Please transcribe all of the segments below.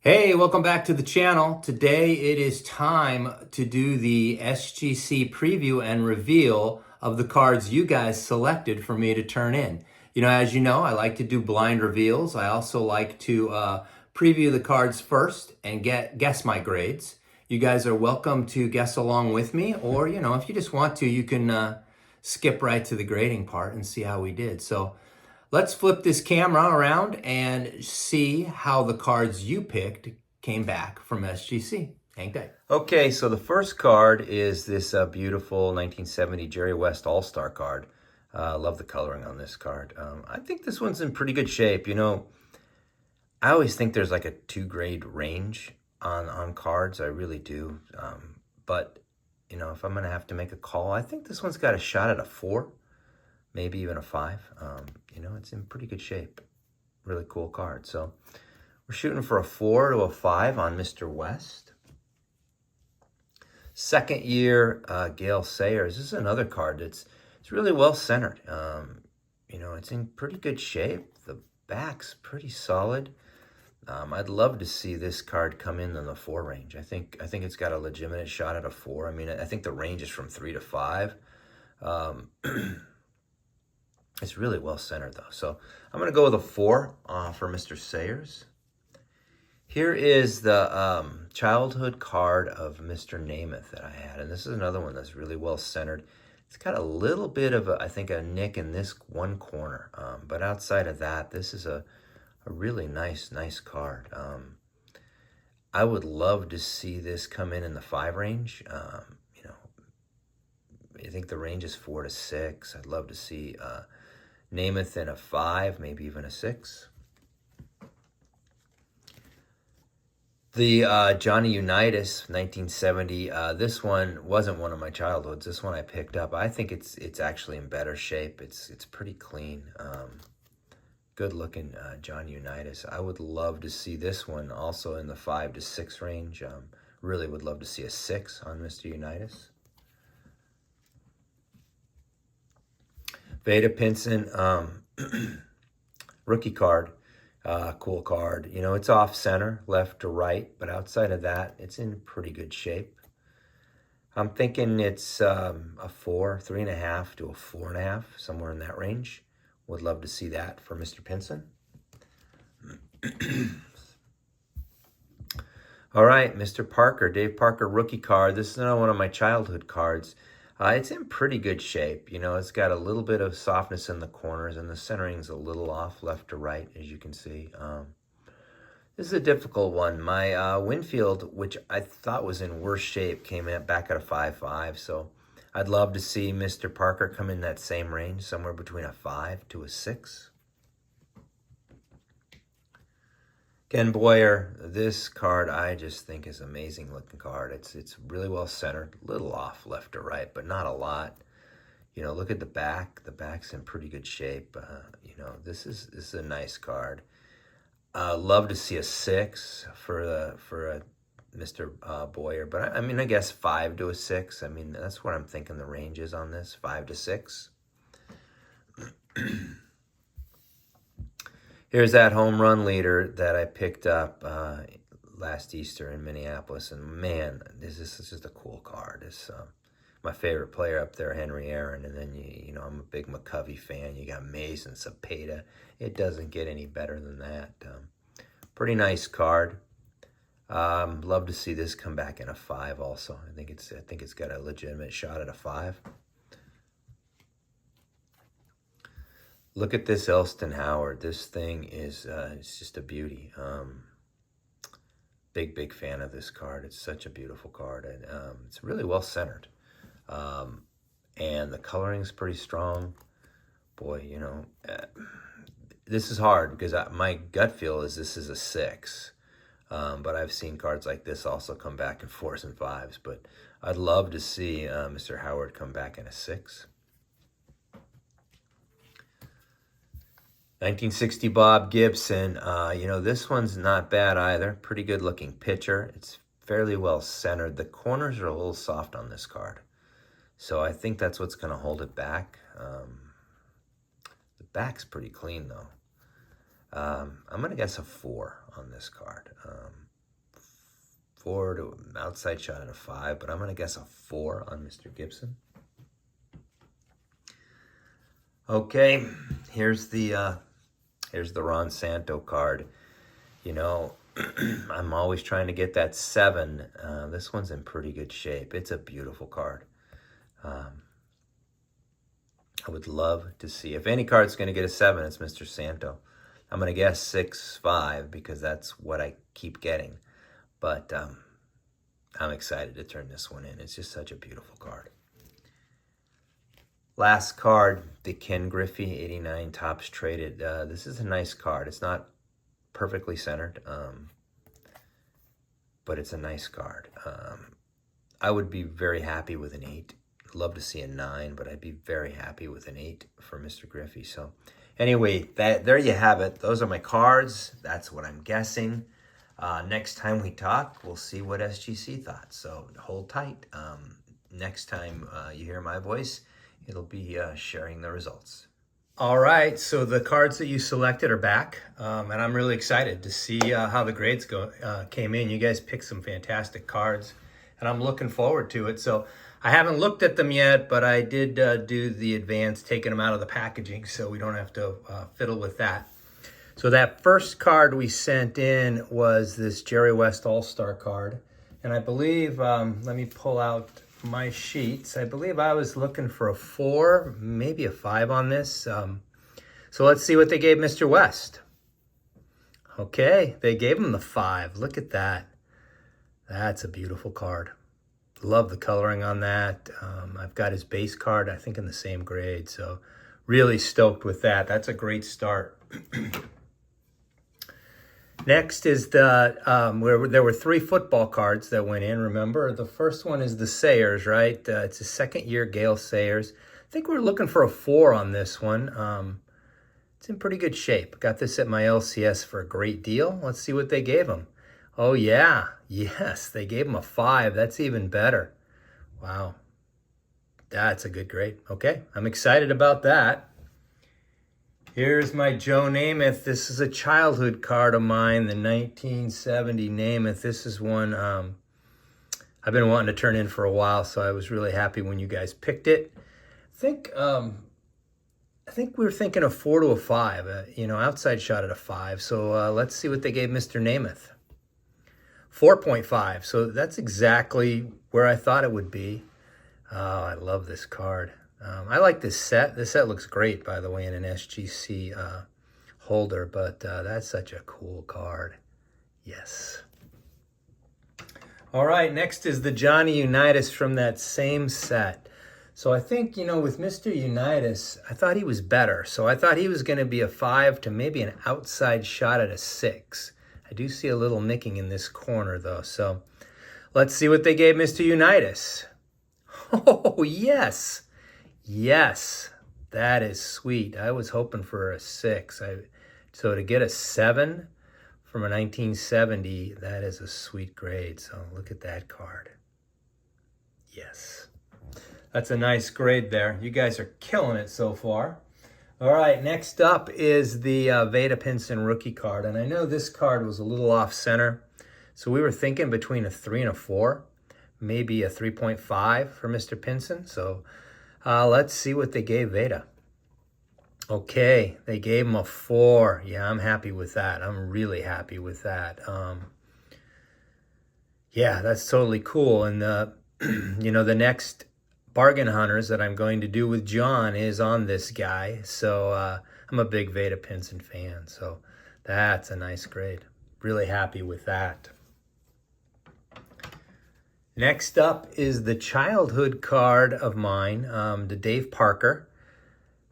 Hey, welcome back to the channel. Today it is time to do the SGC preview and reveal of the cards you guys selected for me to turn in. As you know, I like to do blind reveals. I also like to preview the cards first and guess my grades. You guys are welcome to guess along with me, or if you just want to, you can skip right to the grading part and see how we did. So let's flip this camera around and see how the cards you picked came back from SGC. Hang tight. Okay, so the first card is this beautiful 1970 Jerry West All-Star card. Love the coloring on this card. I think this one's in pretty good shape. I always think there's like a 2-grade range on cards. I really do. But, if I'm going to have to make a call, I think this one's got a shot at a 4. Maybe even a 5. It's in pretty good shape. Really cool card. So we're shooting for a 4 to a 5 on Mr. West. Second year, Gale Sayers. This is another card that's really well centered. It's in pretty good shape. The back's pretty solid. I'd love to see this card come in the 4 range. I think it's got a legitimate shot at a 4. I think the range is from 3 to 5. It's really well centered though. So I'm going to go with a 4 for Mr. Sayers. Here is the childhood card of Mr. Namath that I had. And this is another one that's really well centered. It's got a little bit of, I think, a nick in this one corner. But outside of that, this is a really nice card. I would love to see this come in the 5 range. I think the range is 4 to 6. I'd love to see Namath in a 5, maybe even a 6. The Johnny Unitas, 1970. This one wasn't one of my childhoods. This one I picked up. I think it's actually in better shape. It's pretty clean. Good looking Johnny Unitas. I would love to see this one also in the 5 to 6 range. Really would love to see a 6 on Mr. Unitas. Veda Pinson, rookie card, cool card. It's off center, left to right, but outside of that, it's in pretty good shape. I'm thinking it's a 4, 3.5 to a 4.5, somewhere in that range. Would love to see that for Mr. Pinson. All right, Mr. Parker, Dave Parker rookie card. This is another one of my childhood cards. It's in pretty good shape. It's got a little bit of softness in the corners, and the centering's a little off left to right, as you can see. This is a difficult one. My Winfield, which I thought was in worse shape, came back at a 5.5. So I'd love to see Mr. Parker come in that same range, somewhere between a 5 to a 6. Ken Boyer, this card I just think is an amazing looking card. It's really well centered, a little off left to right, but not a lot. Look at the back. The back's in pretty good shape. This is a nice card. Love to see a 6 for Mr. Boyer, but I guess 5 to a 6. That's what I'm thinking the range is on this, 5 to 6. Here's that home run leader that I picked up last Easter in Minneapolis. And man, this is just a cool card. It's my favorite player up there, Henry Aaron. And then, I'm a big McCovey fan. You got Mays and Cepeda. It doesn't get any better than that. Pretty nice card. Love to see this come back in a 5 also. I think it's got a legitimate shot at a 5. Look at this Elston Howard. This thing is it's just a beauty. Big fan of this card. It's such a beautiful card, and it's really well centered. And the coloring's pretty strong. Boy, this is hard because my gut feel is this is a 6. But I've seen cards like this also come back in 4s and 5s. But I'd love to see Mr. Howard come back in a 6. 1960 Bob Gibson. This one's not bad either. Pretty good looking pitcher. It's fairly well centered. The corners are a little soft on this card. So I think that's what's going to hold it back. The back's pretty clean though. I'm going to guess a 4 on this card. 4 to outside shot at a 5, but I'm going to guess a 4 on Mr. Gibson. Okay, here's the Ron Santo card. You know, I'm always trying to get that 7. This one's in pretty good shape. It's a beautiful card. I would love to see, if any card's going to get a 7, it's Mr. Santo. I'm going to guess 6-5 because that's what I keep getting. But I'm excited to turn this one in. It's just such a beautiful card. Last card, the Ken Griffey 89 Topps Traded. This is a nice card. It's not perfectly centered, but it's a nice card. I would be very happy with an 8. Love to see a 9, but I'd be very happy with an 8 for Mr. Griffey. So anyway, there you have it. Those are my cards. That's what I'm guessing. Next time we talk, we'll see what SGC thought. So hold tight. Next time you hear my voice, it'll be sharing the results. All right, so the cards that you selected are back, and I'm really excited to see how the grades came in. You guys picked some fantastic cards, and I'm looking forward to it. So I haven't looked at them yet, but I did do the advance, taking them out of the packaging, so we don't have to fiddle with that. So that first card we sent in was this Jerry West All-Star card, and I believe, let me pull out my sheets. I believe I was looking for a 4, maybe a 5 on this. So let's see what they gave Mr. West. Okay, they gave him the 5. Look at that. That's a beautiful card. Love the coloring on that. I've got his base card, I think in the same grade. So really stoked with that. That's a great start. Next is where there were 3 football cards that went in. Remember, the first one is the Sayers, right? It's a second-year Gale Sayers. I think we're looking for a 4 on this one. It's in pretty good shape. Got this at my LCS for a great deal. Let's see what they gave him. Oh, yeah. Yes, they gave him a 5. That's even better. Wow. That's a good grade. Okay, I'm excited about that. Here's my Joe Namath. This is a childhood card of mine, the 1970 Namath. This is one I've been wanting to turn in for a while, so I was really happy when you guys picked it. I think we were thinking a 4 to a 5, outside shot at a 5. So let's see what they gave Mr. Namath. 4.5, so that's exactly where I thought it would be. Oh, I love this card. I like this set. This set looks great, by the way, in an SGC holder, but that's such a cool card. Yes. All right, next is the Johnny Unitas from that same set. So I think, with Mr. Unitas, I thought he was better. So I thought he was going to be a 5 to maybe an outside shot at a 6. I do see a little nicking in this corner, though. So let's see what they gave Mr. Unitas. Oh, yes. Yes, that is sweet. I was hoping for a 6. So to get a 7 from a 1970, that is a sweet grade. So look at that card. Yes. That's a nice grade there. You guys are killing it so far. All right, next up is the Veda Pinson rookie card. And I know this card was a little off center. So we were thinking between a 3 and a 4, maybe a 3.5 for Mr. Pinson. So let's see what they gave Veda. Okay, they gave him a 4. Yeah, I'm happy with that. I'm really happy with that. Yeah, that's totally cool. And the next Bargain Hunters that I'm going to do with John is on this guy. So I'm a big Veda Pinson fan. So that's a nice grade. Really happy with that. Next up is the childhood card of mine, the Dave Parker,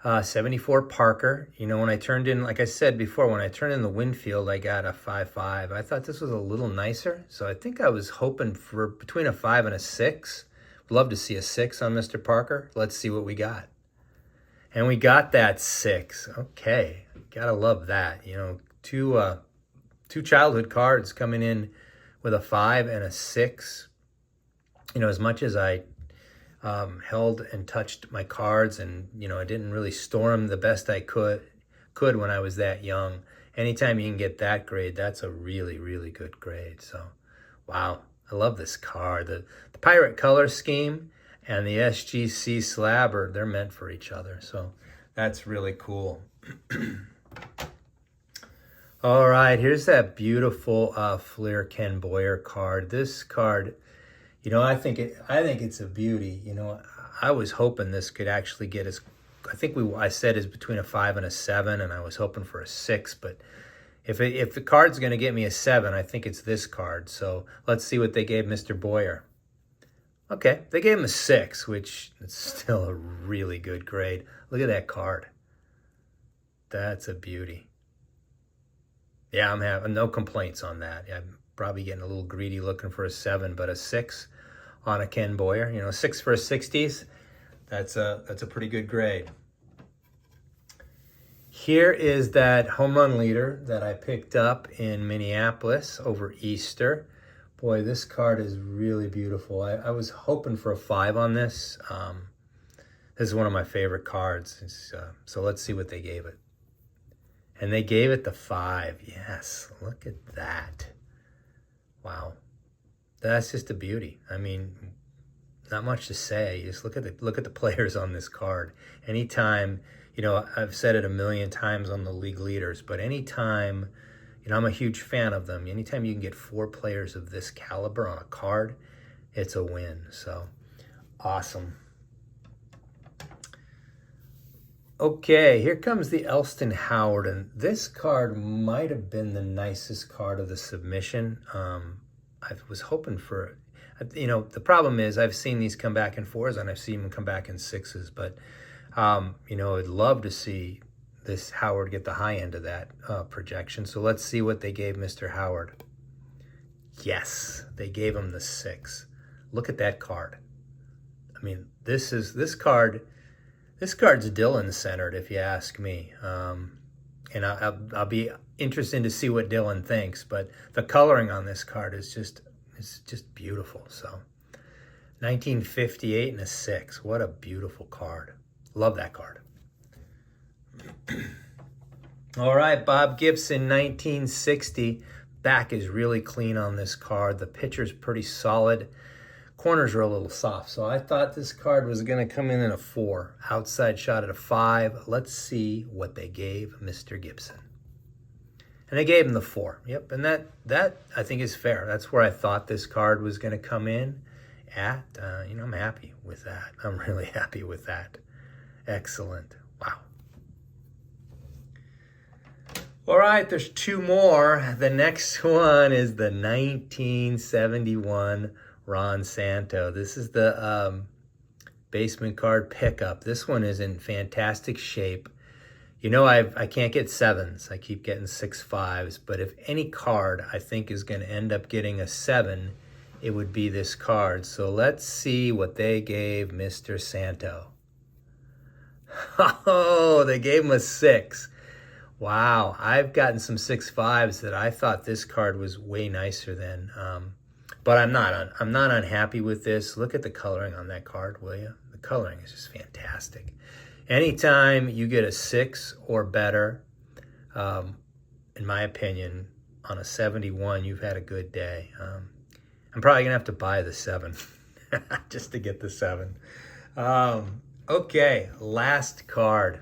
74 Parker. When I turned in, like I said before, when I turned in the Winfield, I got a 5.5. I thought this was a little nicer, so I think I was hoping for between a 5 and a 6. Love to see a 6 on Mr. Parker. Let's see what we got. And we got that 6. Okay, gotta love that. Two childhood cards coming in with a 5 and a 6. As much as I held and touched my cards and, I didn't really store them the best I could when I was that young. Anytime you can get that grade, that's a really, really good grade. So, wow, I love this card. The pirate color scheme and the SGC slab they're meant for each other. So that's really cool. All right, here's that beautiful Fleer Ken Boyer card. This card, I think it's a beauty. I was hoping this could actually get us. I said is between a 5 and a 7, and I was hoping for a 6. But if the card's going to get me a 7, I think it's this card. So let's see what they gave Mr. Boyer. Okay, they gave him a 6, which is still a really good grade. Look at that card. That's a beauty. Yeah, I'm having no complaints on that. I'm probably getting a little greedy looking for a 7, but a 6 on a Ken Boyer, 6 for a 60s, that's a pretty good grade. Here is that home run leader that I picked up in Minneapolis over Easter. Boy, this card is really beautiful. I was hoping for a 5 on this. This is one of my favorite cards. So let's see what they gave it. And they gave it the 5. Yes, look at that. Wow. That's just a beauty. I mean, not much to say. Just look at the players on this card. Anytime, I've said it a million times on the league leaders, but anytime, I'm a huge fan of them. Anytime you can get 4 players of this caliber on a card, it's a win. So, awesome. Okay, here comes the Elston Howard, and this card might have been the nicest card of the submission. I was hoping for, the problem is I've seen these come back in 4s and I've seen them come back in 6s, but, I'd love to see this Howard get the high end of that projection. So let's see what they gave Mr. Howard. Yes, they gave him the 6. Look at that card. I mean, this card's Dylan-centered, if you ask me. And I'll be interested to see what Dylan thinks, but the coloring on this card is just beautiful. So 1958 and a 6. What a beautiful card. Love that card. All right, Bob Gibson, 1960. Back is really clean on this card. The pitcher's pretty solid. Corners are a little soft, so I thought this card was going to come in at a 4. Outside shot at a 5. Let's see what they gave Mr. Gibson. And they gave him the 4. Yep, and that I think is fair. That's where I thought this card was going to come in at. I'm happy with that. I'm really happy with that. Excellent. Wow. All right, there's 2 more. The next one is the 1971 Ron Santo. This is the basement card pickup. This one is in fantastic shape. I can't get 7s. I keep getting 6 5s. But if any card I think is going to end up getting a 7, it would be this card. So let's see what they gave Mr. Santo. Oh, they gave him a 6. Wow, I've gotten some 6 5s that I thought this card was way nicer than. But I'm not unhappy with this. Look at the coloring on that card, will you? The coloring is just fantastic. Anytime you get a 6 or better, in my opinion, on a 71, you've had a good day. I'm probably going to have to buy the 7 just to get the 7. Okay, last card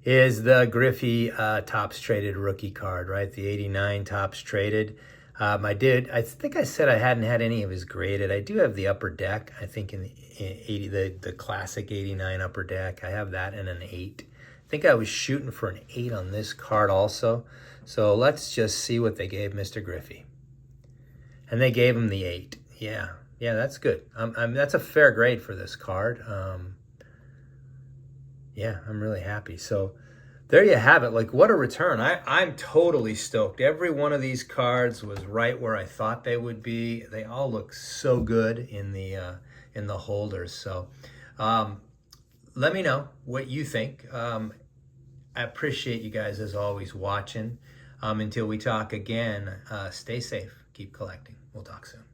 is the Griffey Topps Traded rookie card, right? The 89 Topps Traded. I think I said I hadn't had any of his graded. I do have the upper deck, I think in the classic 89 upper deck. I have that in an 8. I think I was shooting for an 8 on this card also. So let's just see what they gave Mr. Griffey. And they gave him the 8. Yeah, that's good. That's a fair grade for this card. Yeah, I'm really happy. So there you have it. Like, what a return. I'm totally stoked. Every one of these cards was right where I thought they would be. They all look so good in the holders. So let me know what you think. I appreciate you guys, as always, watching. Until we talk again, stay safe. Keep collecting. We'll talk soon.